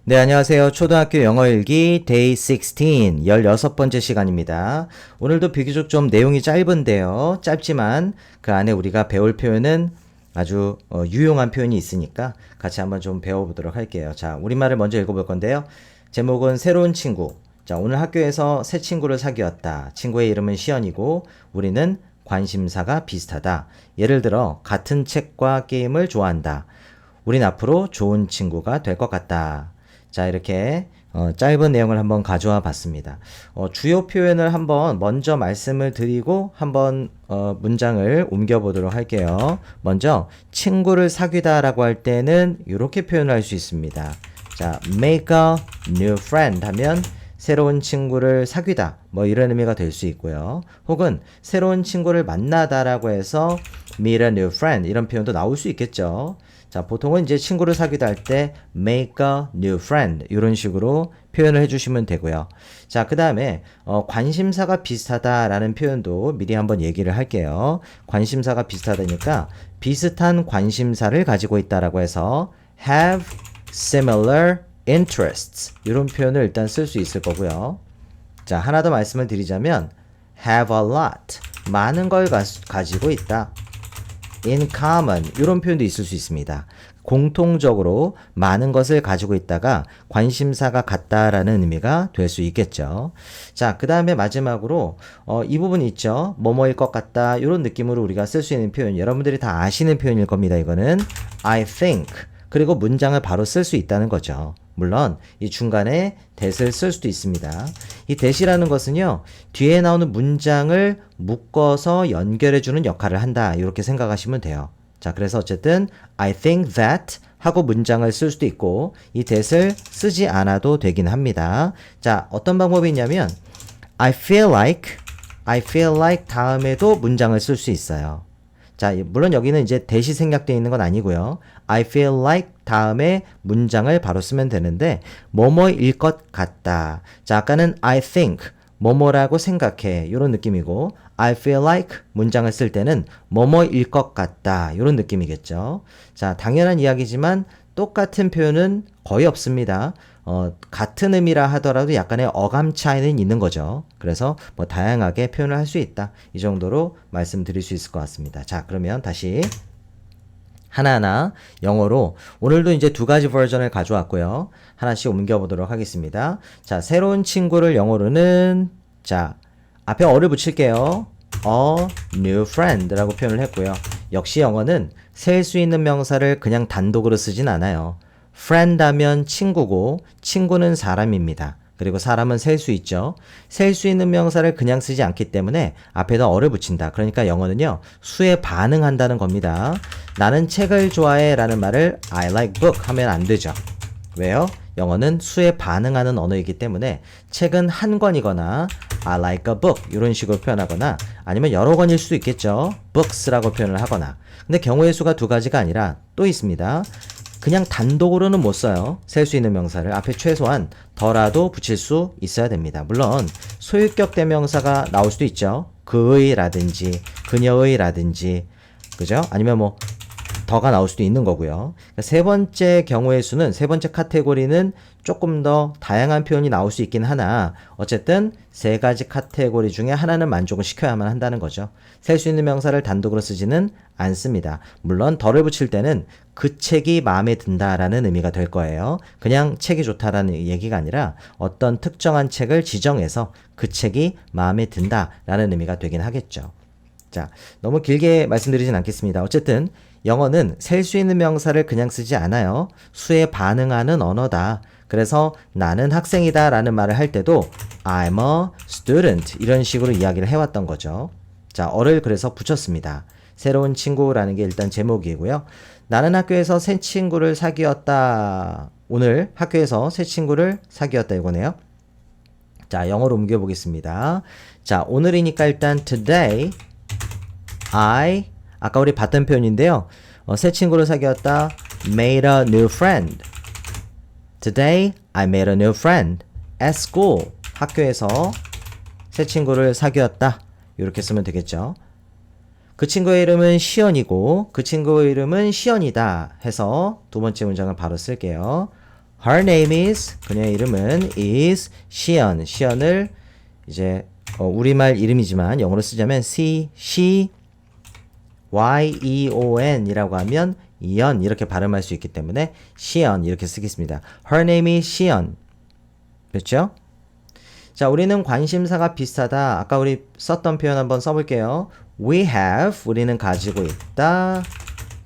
네, 안녕하세요. 초등학교 영어 일기 데이 16, 16번째 시간입니다. 오늘도 비교적 좀 내용이 짧은데요. 짧지만 그 안에 우리가 배울 표현은 아주 유용한 표현이 있으니까 같이 한번 좀 배워보도록 할게요. 자, 우리말을 먼저 읽어볼 건데요. 제목은 새로운 친구. 자, 오늘 학교에서 새 친구를 사귀었다. 친구의 이름은 시연이고 우리는 관심사가 비슷하다. 예를 들어 같은 책과 게임을 좋아한다. 우린 앞으로 좋은 친구가 될 것 같다. 자, 이렇게 짧은 내용을 한번 가져와 봤습니다. 주요 표현을 한번 먼저 말씀을 드리고 한번 문장을 옮겨 보도록 할게요. 먼저 친구를 사귀다 라고 할 때는 이렇게 표현을 할 수 있습니다. 자, make a new friend 하면 새로운 친구를 사귀다 뭐 이런 의미가 될 수 있고요. 혹은 새로운 친구를 만나다 라고 해서 meet a new friend 이런 표현도 나올 수 있겠죠. 자, 보통은 이제 친구를 사귀다 할 때 make a new friend 이런 식으로 표현을 해주시면 되고요. 자, 그 다음에 관심사가 비슷하다라는 표현도 미리 한번 얘기를 할게요. 관심사가 비슷하다니까 비슷한 관심사를 가지고 있다라고 해서 have similar interests 이런 표현을 일단 쓸 수 있을 거고요. 자, 하나 더 말씀을 드리자면 have a lot 많은 걸 가지고 있다. in common 이런 표현도 있을 수 있습니다. 공통적으로 많은 것을 가지고 있다가 관심사가 같다라는 의미가 될 수 있겠죠. 자, 그 다음에 마지막으로 이 부분 있죠. 뭐뭐일 것 같다 이런 느낌으로 우리가 쓸 수 있는 표현 여러분들이 다 아시는 표현일 겁니다. 이거는 I think 그리고 문장을 바로 쓸 수 있다는 거죠. 물론 이 중간에 that을 쓸 수도 있습니다. 이 that이라는 것은요. 뒤에 나오는 문장을 묶어서 연결해주는 역할을 한다. 이렇게 생각하시면 돼요. 자, 그래서 어쨌든 I think that 하고 문장을 쓸 수도 있고 이 that을 쓰지 않아도 되긴 합니다. 자, 어떤 방법이 있냐면 I feel like 다음에도 문장을 쓸 수 있어요. 자, 물론 여기는 이제 that이 생략되어 있는 건 아니고요. I feel like 다음에 문장을 바로 쓰면 되는데 뭐뭐일 것 같다. 자, 아까는 I think 뭐뭐라고 생각해 이런 느낌이고 I feel like 문장을 쓸 때는 뭐뭐일 것 같다 이런 느낌이겠죠. 자, 당연한 이야기지만 똑같은 표현은 거의 없습니다. 같은 의미라 하더라도 약간의 어감 차이는 있는 거죠. 그래서 뭐 다양하게 표현을 할 수 있다. 이 정도로 말씀드릴 수 있을 것 같습니다. 자, 그러면 다시 하나하나 영어로 오늘도 이제 두 가지 버전을 가져왔고요. 하나씩 옮겨보도록 하겠습니다. 자, 새로운 친구를 영어로는 자, 앞에 어를 붙일게요. a new friend 라고 표현을 했고요. 역시 영어는 셀 수 있는 명사를 그냥 단독으로 쓰진 않아요. friend 하면 친구고 친구는 사람입니다. 그리고 사람은 셀 수 있죠. 셀 수 있는 명사를 그냥 쓰지 않기 때문에 앞에다 어를 붙인다. 그러니까 영어는요. 수에 반응한다는 겁니다. 나는 책을 좋아해 라는 말을 I like book 하면 안 되죠. 왜요? 영어는 수에 반응하는 언어이기 때문에 책은 한 권이거나 I like a book 이런 식으로 표현하거나 아니면 여러 권일 수도 있겠죠. books라고 표현을 하거나 근데 경우의 수가 두 가지가 아니라 또 있습니다. 그냥 단독으로는 못 써요. 셀 수 있는 명사를 앞에 최소한 더라도 붙일 수 있어야 됩니다. 물론 소유격 대명사가 나올 수도 있죠. 그의 라든지 그녀의 라든지 그죠? 아니면 뭐 더가 나올 수도 있는 거고요. 세 번째 경우의 수는 세 번째 카테고리는 조금 더 다양한 표현이 나올 수 있긴 하나 어쨌든 세 가지 카테고리 중에 하나는 만족을 시켜야만 한다는 거죠. 셀 수 있는 명사를 단독으로 쓰지는 않습니다. 물론 덜을 붙일 때는 그 책이 마음에 든다라는 의미가 될 거예요. 그냥 책이 좋다라는 얘기가 아니라 어떤 특정한 책을 지정해서 그 책이 마음에 든다라는 의미가 되긴 하겠죠. 자, 너무 길게 말씀드리진 않겠습니다. 어쨌든 영어는 셀 수 있는 명사를 그냥 쓰지 않아요. 수에 반응하는 언어다. 그래서 나는 학생이다 라는 말을 할 때도 I'm a student 이런 식으로 이야기를 해왔던 거죠. 자, 어를 그래서 붙였습니다. 새로운 친구라는 게 일단 제목이고요. 나는 학교에서 새 친구를 사귀었다. 오늘 학교에서 새 친구를 사귀었다 이거네요. 자, 영어로 옮겨보겠습니다. 자, 오늘이니까 일단 today 아까 우리 봤던 표현인데요. 새 친구를 사귀었다. Made a new friend. Today I made a new friend. At school. 학교에서 새 친구를 사귀었다. 이렇게 쓰면 되겠죠. 그 친구의 이름은 시연이고 그 친구의 이름은 시연이다 해서 두 번째 문장을 바로 쓸게요. Her name is, 그녀의 이름은 is 시연. 시연을 이제 우리말 이름이지만 영어로 쓰자면 she, Y-E-O-N 이라고 하면 이연 이렇게 발음할 수 있기 때문에 시연 이렇게 쓰겠습니다. Her name is 시연. 그렇죠? 자, 우리는 관심사가 비슷하다. 아까 우리 썼던 표현 한번 써볼게요. We have, 우리는 가지고 있다.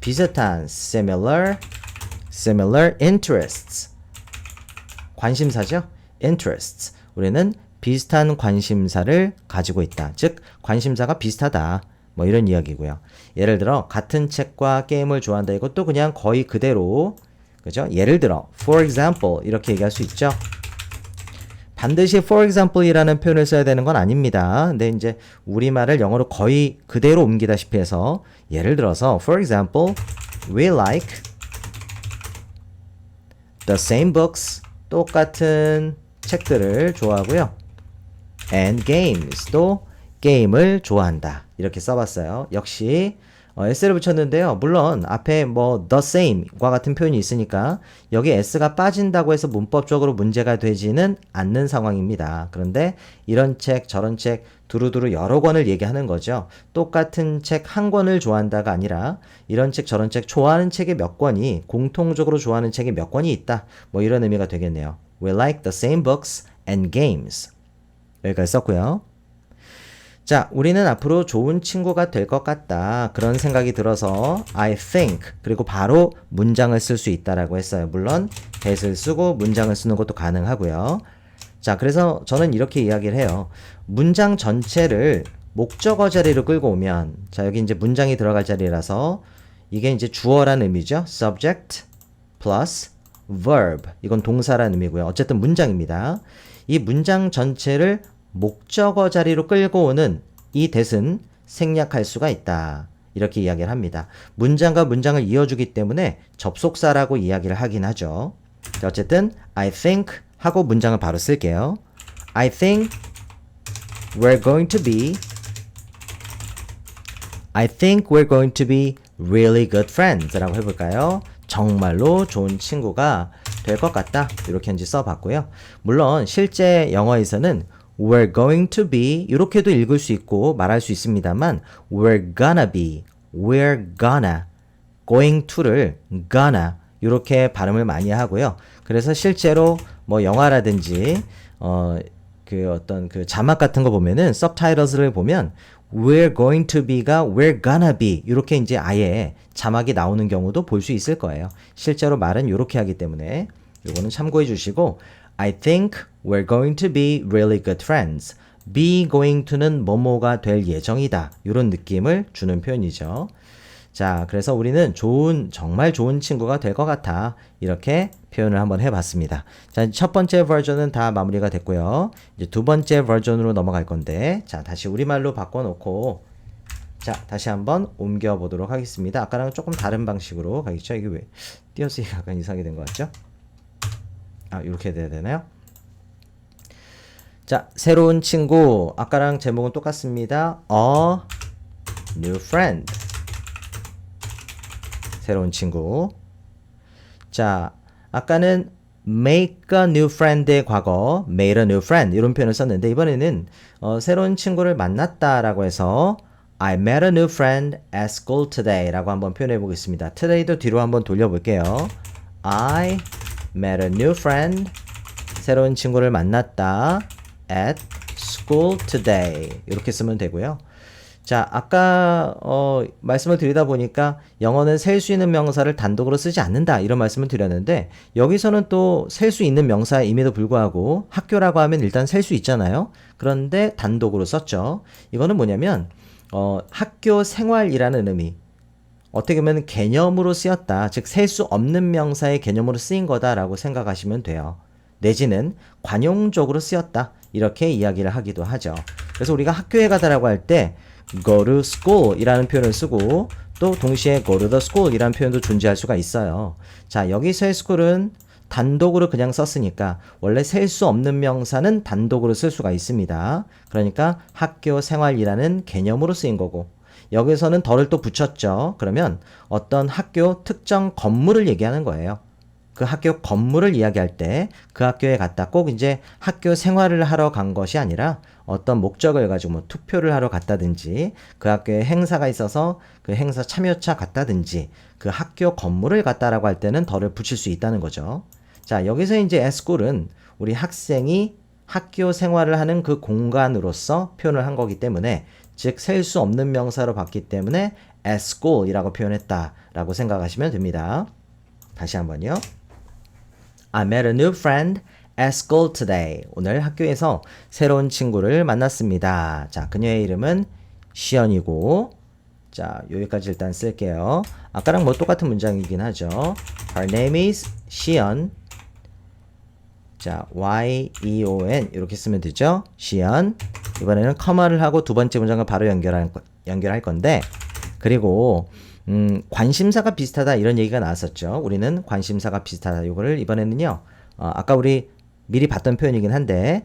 비슷한, similar interests. 관심사죠? interests. 우리는 비슷한 관심사를 가지고 있다. 즉, 관심사가 비슷하다. 뭐 이런 이야기고요. 예를 들어, 같은 책과 게임을 좋아한다. 이것도 그냥 거의 그대로, 그죠? 예를 들어, for example, 이렇게 얘기할 수 있죠? 반드시 for example이라는 표현을 써야 되는 건 아닙니다. 근데 이제 우리말을 영어로 거의 그대로 옮기다시피 해서 예를 들어서 for example, we like the same books, 똑같은 책들을 좋아하고요. and games도 게임을 좋아한다. 이렇게 써봤어요. 역시 s를 붙였는데요. 물론 앞에 뭐 the same과 같은 표현이 있으니까 여기 s가 빠진다고 해서 문법적으로 문제가 되지는 않는 상황입니다. 그런데 이런 책 저런 책 두루두루 여러 권을 얘기하는 거죠. 똑같은 책 한 권을 좋아한다가 아니라 이런 책 저런 책 좋아하는 책이 몇 권이 공통적으로 좋아하는 책이 몇 권이 있다. 뭐 이런 의미가 되겠네요. We like the same books and games. 여기까지 썼고요. 자, 우리는 앞으로 좋은 친구가 될 것 같다. 그런 생각이 들어서 I think 그리고 바로 문장을 쓸 수 있다라고 했어요. 물론 that을 쓰고 문장을 쓰는 것도 가능하고요. 자, 그래서 저는 이렇게 이야기를 해요. 문장 전체를 목적어 자리로 끌고 오면 자, 여기 이제 문장이 들어갈 자리라서 이게 이제 주어란 의미죠. subject plus verb. 이건 동사란 의미고요. 어쨌든 문장입니다. 이 문장 전체를 목적어 자리로 끌고 오는 이 that은 생략할 수가 있다. 이렇게 이야기를 합니다. 문장과 문장을 이어주기 때문에 접속사라고 이야기를 하긴 하죠. 자, 어쨌든 I think 하고 문장을 바로 쓸게요. I think we're going to be really good friends 라고 해볼까요? 정말로 좋은 친구가 될 것 같다. 이렇게 현재 써봤고요. 물론 실제 영어에서는 we're going to be 이렇게도 읽을 수 있고 말할 수 있습니다만 we're gonna be, we're gonna, going to를 gonna 이렇게 발음을 많이 하고요. 그래서 실제로 뭐 영화라든지 그 어떤 그 자막 같은 거 보면은 subtitles를 보면 we're going to be가 we're gonna be 이렇게 이제 아예 자막이 나오는 경우도 볼 수 있을 거예요. 실제로 말은 이렇게 하기 때문에 이거는 참고해 주시고 I think we're going to be really good friends. be going to는 뭐뭐가 될 예정이다. 이런 느낌을 주는 표현이죠. 자, 그래서 우리는 정말 좋은 친구가 될 것 같아. 이렇게 표현을 한번 해봤습니다. 자, 첫 번째 버전은 다 마무리가 됐고요. 이제 두 번째 버전으로 넘어갈 건데, 자, 다시 우리말로 바꿔놓고, 자, 다시 한번 옮겨보도록 하겠습니다. 아까랑 조금 다른 방식으로 가겠죠? 이게 왜 띄어쓰기가 약간 이상하게 된 것 같죠? 아, 이렇게 돼야 되나요? 자, 새로운 친구. 아까랑 제목은 똑같습니다. A new friend. 새로운 친구. 자, 아까는 make a new friend의 과거, made a new friend 이런 표현을 썼는데 이번에는 새로운 친구를 만났다라고 해서 I met a new friend at school today 라고 한번 표현해 보겠습니다. today도 뒤로 한번 돌려볼게요. I met a new friend. 새로운 친구를 만났다. at school today. 이렇게 쓰면 되고요. 자, 아까 말씀을 드리다 보니까 영어는 셀 수 있는 명사를 단독으로 쓰지 않는다. 이런 말씀을 드렸는데 여기서는 또 셀 수 있는 명사임에도 불구하고 학교라고 하면 일단 셀 수 있잖아요. 그런데 단독으로 썼죠. 이거는 뭐냐면 학교 생활이라는 의미. 어떻게 보면 개념으로 쓰였다. 즉, 셀 수 없는 명사의 개념으로 쓰인 거다라고 생각하시면 돼요. 내지는 관용적으로 쓰였다. 이렇게 이야기를 하기도 하죠. 그래서 우리가 학교에 가다라고 할 때 go to school 이라는 표현을 쓰고 또 동시에 go to the school 이라는 표현도 존재할 수가 있어요. 자, 여기서의 school은 단독으로 그냥 썼으니까 원래 셀 수 없는 명사는 단독으로 쓸 수가 있습니다. 그러니까 학교 생활이라는 개념으로 쓰인 거고 여기서는 더를 또 붙였죠. 그러면 어떤 학교 특정 건물을 얘기하는 거예요. 그 학교 건물을 이야기할 때 그 학교에 갔다 꼭 이제 학교 생활을 하러 간 것이 아니라 어떤 목적을 가지고 뭐 투표를 하러 갔다든지 그 학교에 행사가 있어서 그 행사 참여차 갔다든지 그 학교 건물을 갔다라고 할 때는 덜을 붙일 수 있다는 거죠. 자, 여기서 이제 at school은 우리 학생이 학교 생활을 하는 그 공간으로서 표현을 한 거기 때문에 즉 셀 수 없는 명사로 봤기 때문에 at school이라고 표현했다라고 생각하시면 됩니다. 다시 한번요. I met a new friend at school today. 오늘 학교에서 새로운 친구를 만났습니다. 자, 그녀의 이름은 시연이고 자, 여기까지 일단 쓸게요. 아까랑 뭐 똑같은 문장이긴 하죠. Her name is 시연. 자, Y-E-O-N 이렇게 쓰면 되죠. 시연. 이번에는 커마를 하고 두 번째 문장을 바로 연결할 건데 그리고 관심사가 비슷하다 이런 얘기가 나왔었죠. 우리는 관심사가 비슷하다. 이거를 이번에는요. 아까 우리 미리 봤던 표현이긴 한데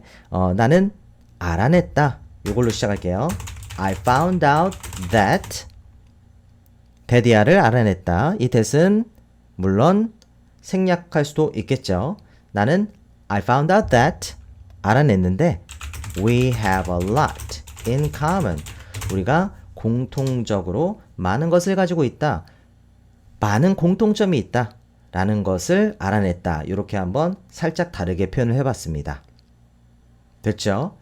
나는 알아냈다. 이걸로 시작할게요. I found out that that이야를 알아냈다. 이 that은 물론 생략할 수도 있겠죠. 나는 I found out that 알아냈는데 we have a lot in common. 우리가 공통적으로 많은 것을 가지고 있다. 많은 공통점이 있다. 라는 것을 알아냈다. 이렇게 한번 살짝 다르게 표현을 해봤습니다. 됐죠?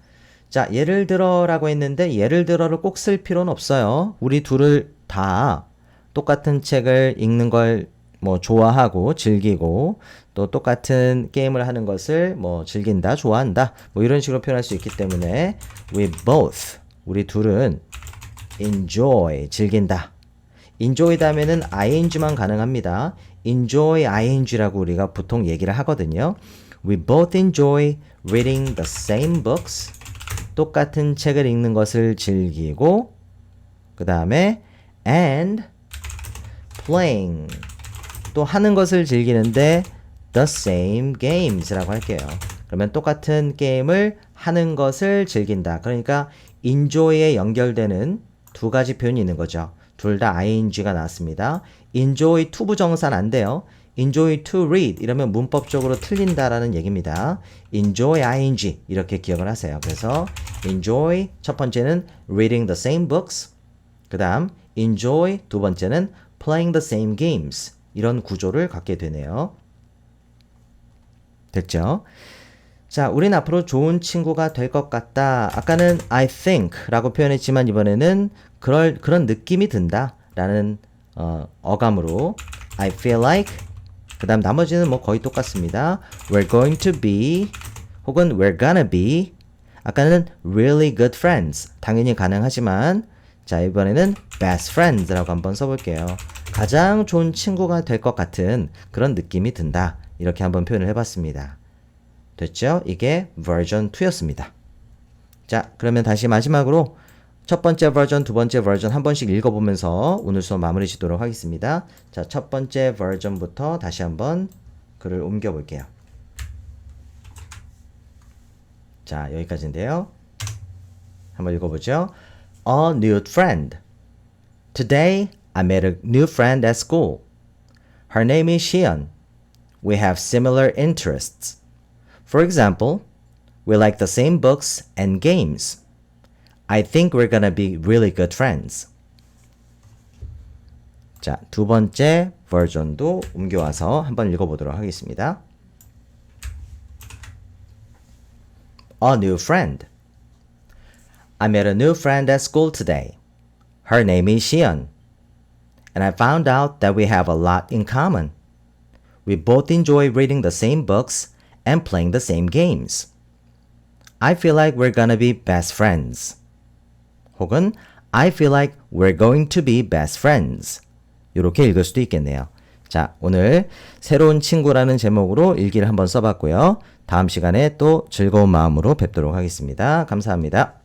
자, 예를 들어라고 했는데 예를 들어를 꼭 쓸 필요는 없어요. 우리 둘을 다 똑같은 책을 읽는 걸 뭐 좋아하고 즐기고 또 똑같은 게임을 하는 것을 뭐 즐긴다, 좋아한다 뭐 이런 식으로 표현할 수 있기 때문에 we both 우리 둘은 enjoy 즐긴다. enjoy 다음에는 ing만 가능합니다. enjoy ing라고 우리가 보통 얘기를 하거든요. We both enjoy reading the same books. 똑같은 책을 읽는 것을 즐기고 그 다음에 and playing 또 하는 것을 즐기는데 the same games라고 할게요. 그러면 똑같은 게임을 하는 것을 즐긴다. 그러니까 enjoy에 연결되는 두 가지 표현이 있는 거죠. 둘 다 ing가 나왔습니다. enjoy to 부정사는 안 돼요. enjoy to read 이러면 문법적으로 틀린다라는 얘기입니다. enjoy ing 이렇게 기억을 하세요. 그래서 enjoy 첫 번째는 reading the same books 그 다음 enjoy 두 번째는 playing the same games 이런 구조를 갖게 되네요. 됐죠? 자, 우린 앞으로 좋은 친구가 될 것 같다. 아까는 I think 라고 표현했지만 이번에는 그런 느낌이 든다 라는 어감으로 I feel like 그 다음 나머지는 뭐 거의 똑같습니다. We're going to be 혹은 we're gonna be 아까는 really good friends 당연히 가능하지만 자 이번에는 best friends라고 한번 써볼게요. 가장 좋은 친구가 될 것 같은 그런 느낌이 든다. 이렇게 한번 표현을 해봤습니다. 됐죠? 이게 version 2였습니다. 자, 그러면 다시 마지막으로 첫 번째 버전, 두 번째 버전 한 번씩 읽어보면서 오늘 수업 마무리 짓도록 하겠습니다. 자, 첫 번째 버전부터 다시 한번 글을 옮겨볼게요. 자, 여기까지인데요. 한번 읽어보죠. A new friend. Today, I met a new friend at school. Her name is Xian. We have similar interests. For example, we like the same books and games. I think we're gonna be really good friends. 자, 두 번째 버전도 옮겨와서 한번 읽어보도록 하겠습니다. A new friend. I met a new friend at school today. Her name is Xian. And I found out that we have a lot in common. We both enjoy reading the same books and playing the same games. I feel like we're gonna be best friends. 혹은 I feel like we're going to be best friends. 이렇게 읽을 수도 있겠네요. 자, 오늘 새로운 친구라는 제목으로 일기를 한번 써봤고요. 다음 시간에 또 즐거운 마음으로 뵙도록 하겠습니다. 감사합니다.